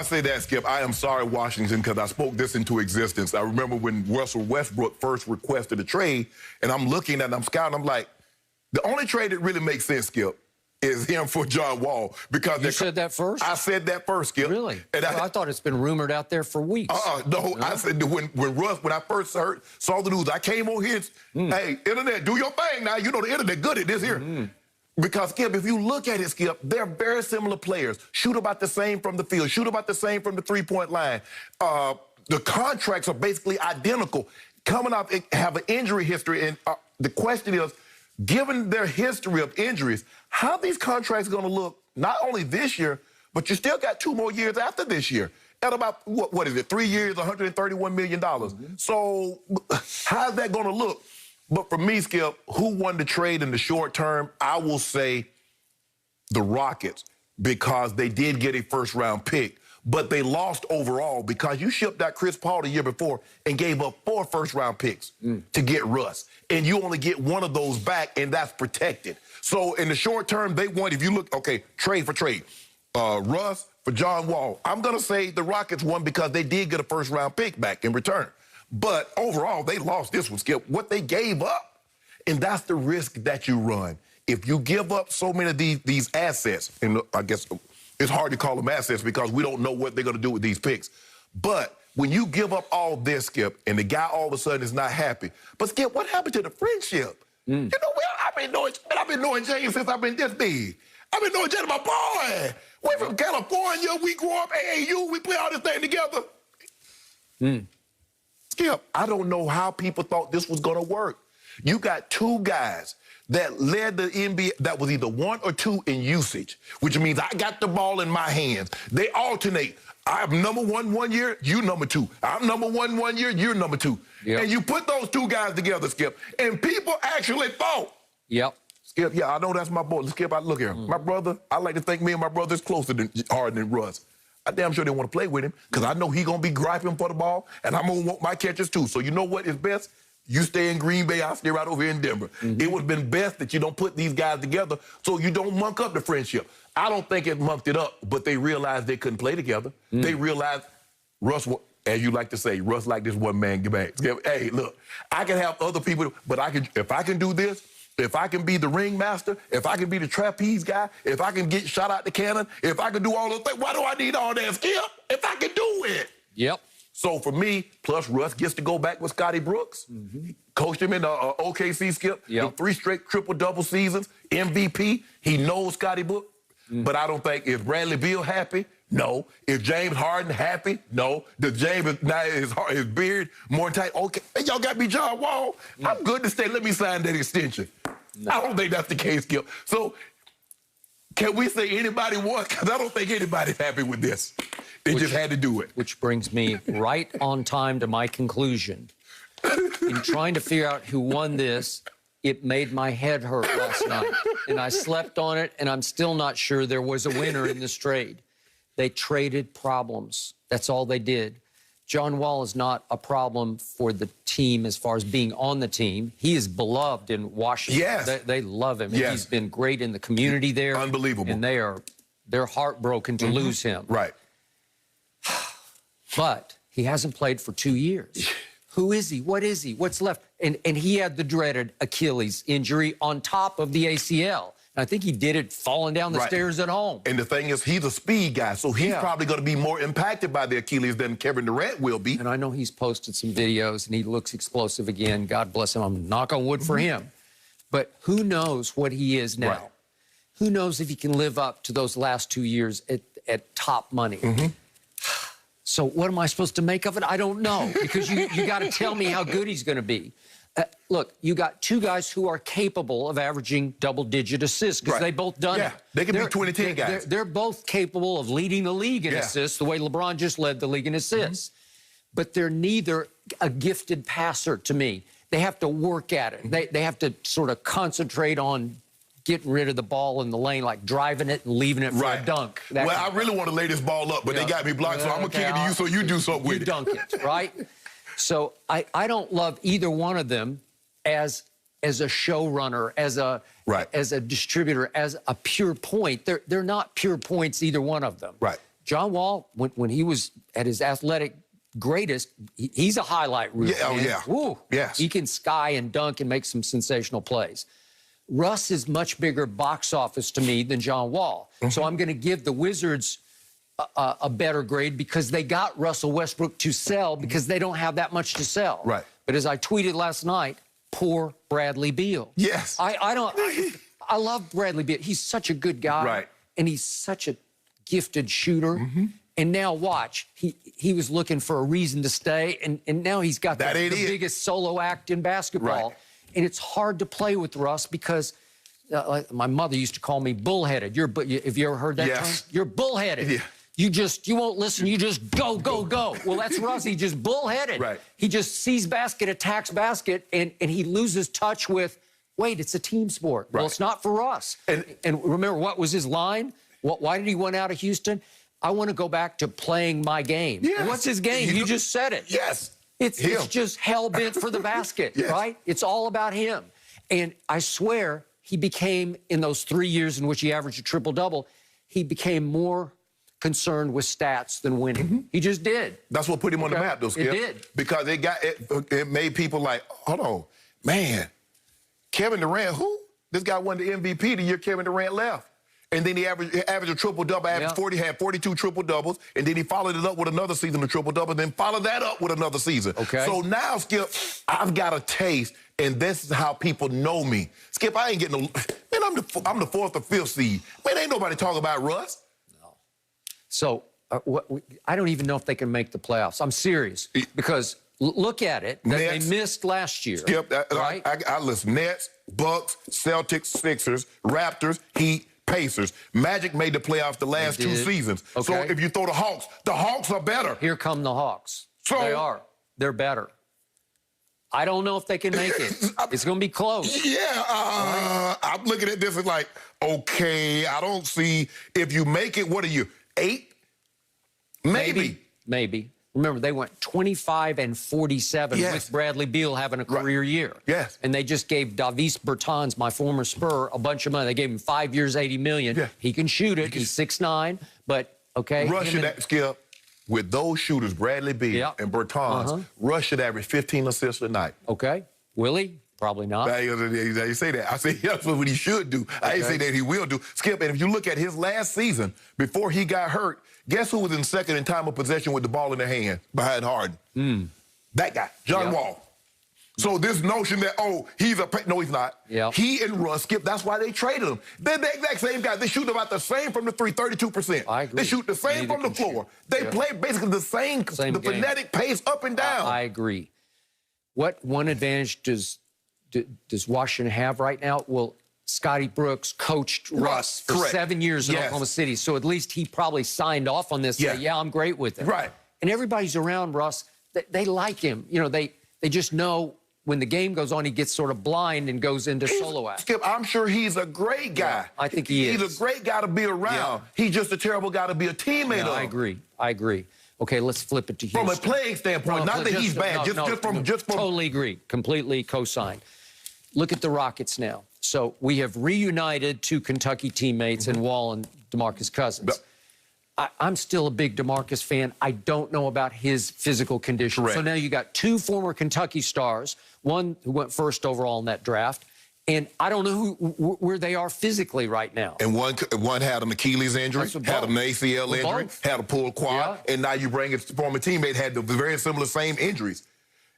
I say that, Skip, I am sorry, Washington, because I spoke this into existence. I remember when Russell Westbrook first requested a trade, and I'm looking at it, I'm scouting, I'm like, the only trade that really makes sense, Skip, is him for John Wall. Because you said that first? I said that first, Skip. Really? And I thought it's been rumored out there for weeks. No, I said when I first saw the news, I came on here, hey, internet, do your thing now. You know the internet good at this here. Because, Skip, if you look at it, Skip, they're very similar players. Shoot about the same from the field. Shoot about the same from the three-point line. The contracts are basically identical. Coming up, have an injury history. And the question is, given their history of injuries, how these contracts going to look not only this year, but you still got 2 more years after this year. At about, what is it, 3 years, $131 million. So how's that going to look? But for me, Skip, who won the trade in the short term? I will say the Rockets, because they did get a first-round pick, but they lost overall because you shipped out Chris Paul the year before and gave up 4 first-round picks to get Russ. And you only get 1 of those back, and that's protected. So in the short term, they won. If you look, okay, trade for trade. Russ for John Wall. I'm going to say the Rockets won because they did get a first-round pick back in return. But overall, they lost this one, Skip. What they gave up, and that's the risk that you run. If you give up so many of these assets, and I guess it's hard to call them assets because we don't know what they're going to do with these picks. But when you give up all this, Skip, and the guy all of a sudden is not happy. But, Skip, what happened to the friendship? You know, I've been knowing James since I've been this big. I've been knowing James, my boy. We're from California. We grew up AAU. We play all this thing together. Skip, I don't know how people thought this was going to work. You got 2 guys that led the NBA that was either 1 or 2 in usage, which means I got the ball in my hands. They alternate. I'm number 1 one year, you number 2. I'm number 1 one year, you're number 2. Yep. And you put those 2 guys together, Skip, and people actually thought. Yep. Skip, yeah, I know that's my boy. Skip, look here. My brother, I like to think me and my brother is closer than Harden and Russ. I damn sure they want to play with him because I know he going to be griping for the ball, and I'm going to want my catches too. So you know what is best? You stay in Green Bay, I'll stay right over here in Denver. It would have been best that you don't put these guys together so you don't monk up the friendship. I don't think it monked it up, but they realized they couldn't play together. They realized Russ, as you like to say, Russ like this one-man band. Hey, look, I can have other people, but if I can do this, if I can be the ringmaster, if I can be the trapeze guy, if I can get shot out the cannon, if I can do all those things, why do I need all that, Skip? If I can do it. Yep. So for me, plus Russ gets to go back with Scotty Brooks. Coached him in OKC, Skip. Yep. 3 straight triple-double seasons, MVP. He knows Scotty Brooks. But I don't think, is Bradley Beal happy? No. Is James Harden happy? No. Does James, now his beard more tight? Okay. Hey, y'all got me John Wall. I'm good to stay. Let me sign that extension. No. I don't think that's the case, Skip. So can we say anybody won? Because I don't think anybody's happy with this. They just had to do it. Which brings me right on time to my conclusion. In trying to figure out who won this, it made my head hurt last night. And I slept on it, and I'm still not sure there was a winner in this trade. They traded problems. That's all they did. John Wall is not a problem for the team as far as being on the team. He is beloved in Washington. Yes. They love him. Yes. He's been great in the community there. Unbelievable. And they're heartbroken to lose him. Right. But he hasn't played for 2 years. Who is he? What is he? What's left? And he had the dreaded Achilles injury on top of the ACL. And I think he did it falling down the stairs at home. And the thing is, he's a speed guy, so he's probably going to be more impacted by the Achilles than Kevin Durant will be. And I know he's posted some videos, and he looks explosive again. God bless him. I'm knock on wood for him. But who knows what he is now? Right. Who knows if he can live up to those last 2 years at top money? So what am I supposed to make of it? I don't know, because you got to tell me how good he's going to be. Look, you got 2 guys who are capable of averaging double-digit assists because they both done it. They can be 20-10 guys. They're both capable of leading the league in assists the way LeBron just led the league in assists. But they're neither a gifted passer to me. They have to work at it. They have to sort of concentrate on getting rid of the ball in the lane, like driving it and leaving it for a dunk. Well, I really want to lay this ball up, but they got me blocked, so I'm going to kick it to you so you do something with it. You dunk it, right? So I don't love either one of them as a showrunner, as a distributor, as a pure point. They're not pure points, either one of them. Right. John Wall, when he was at his athletic greatest, he's a highlight reel. Yeah, oh, man. yeah. Woo. Yes. He can sky and dunk and make some sensational plays. Russ is much bigger box office to me than John Wall. So I'm going to give the Wizards a better grade because they got Russell Westbrook to sell because they don't have that much to sell. Right. But as I tweeted last night, poor Bradley Beal. Yes. I love Bradley Beal. He's such a good guy. Right. And he's such a gifted shooter. And now watch, he was looking for a reason to stay, and now he's got the biggest solo act in basketball. Right. And it's hard to play with Russ because like my mother used to call me bullheaded. Have you ever heard that term? You're bullheaded. Yeah. You won't listen. You just go, go, go. Well, that's Russ. He's just bullheaded. Right. He just sees basket, attacks basket, and he loses touch with, wait, it's a team sport. Right. Well, it's not for us. And remember, what was his line? Why did he want out of Houston? I want to go back to playing my game. Yes. What's his game? You just said it. Yes. It's just hell-bent for the basket, Yes. right? It's all about him. And I swear he became, in those 3 years in which he averaged a triple-double, he became more concerned with stats than winning. He just did. That's what put him on the map, though, Skip. It did. Because it made people like, hold on, man, Kevin Durant, who? This guy won the MVP the year Kevin Durant left. And then he averaged a triple-double, averaged 40, had 42 triple-doubles, and then he followed it up with another season of triple-double, then followed that up with another season. Okay. So now, Skip, I've got a taste, and this is how people know me. Skip, I ain't getting no... Man, I'm the fourth or fifth seed. Man, ain't nobody talking about Russ. No. So I don't even know if they can make the playoffs. I'm serious. Because look at it. They missed last year. Skip, right? I list Nets, Bucks, Celtics, Sixers, Raptors, Heat, Pacers. Magic made the playoffs the last 2 seasons. Okay. So if you throw the Hawks are better. Here come the Hawks. So, they are. They're better. I don't know if they can make it. It's going to be close. Yeah, I'm looking at this as like, okay, I don't see. If you make it, what are you, 8? Maybe. Remember, they went 25-47 with Bradley Beal having a career year. Yes. And they just gave Davis Bertans, my former Spur, a bunch of money. They gave him 5 years, $80 million. Yeah. He can shoot it. He's 6'9", but okay. Russ should, Skip, with those shooters, Bradley Beal and Bertans, Russ should average 15 assists a night. Okay. Will he? Probably not. You say that. I say that's what he should do. I didn't say that he will do. Skip, and if you look at his last season, before he got hurt, guess who was in second in time of possession with the ball in their hand behind Harden? That guy, John Wall. So this notion that, no, he's not. He and Russ, Skip, that's why they traded him. They're the exact same guys. They shoot about the same from the three, 32%. I agree. They shoot the same from the floor. They play basically the same the frenetic pace up and down. I agree. What one advantage does Washington have right now? Well, Scotty Brooks coached Russ for 7 years in Oklahoma City, so at least he probably signed off on this. Yeah, I'm great with it. Right. And everybody's around Russ. They like him. You know, they just know when the game goes on, he gets sort of blind and goes into solo act. Skip, I'm sure he's a great guy. Yeah, I think he is. He's a great guy to be around. He's just a terrible guy to be a teammate of. I agree. Okay, let's flip it to Houston. From a playing standpoint, not that he's bad, just from... Totally agree. Completely co-signed. Look at the Rockets now. So we have reunited 2 Kentucky teammates in Wall and DeMarcus Cousins. I'm still a big DeMarcus fan. I don't know about his physical condition. So now you got 2 former Kentucky stars, one who went first overall in that draft, and I don't know where they are physically right now. And one had an Achilles injury, had an ACL injury, had a pulled quad, and now you bring his former teammate had the very similar same injuries.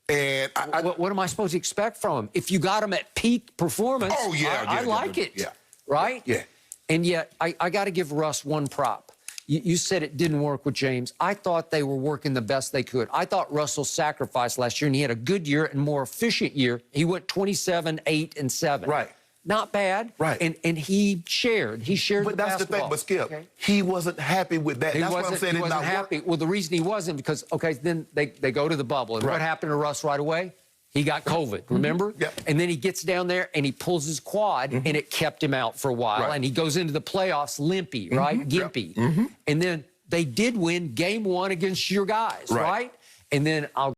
And what am I supposed to expect from him? If you got him at peak performance, I like it. Yeah. Right? Yeah. And yet, I got to give Russ one prop. You said it didn't work with James. I thought they were working the best they could. I thought Russell sacrificed last year, and he had a good year and more efficient year. He went 27, 8, and 7. Right. Not bad. Right. And he shared. He shared the basketball. But that's the thing. But, Skip, he wasn't happy with that. That's what I'm saying. He wasn't happy. Well, the reason he wasn't because, then they go to the bubble. And what happened to Russ right away? He got COVID, remember? Yeah. And then he gets down there and he pulls his quad, and it kept him out for a while. And he goes into the playoffs limpy, right? Gimpy. And then they did win game 1 against your guys, right? And then I'll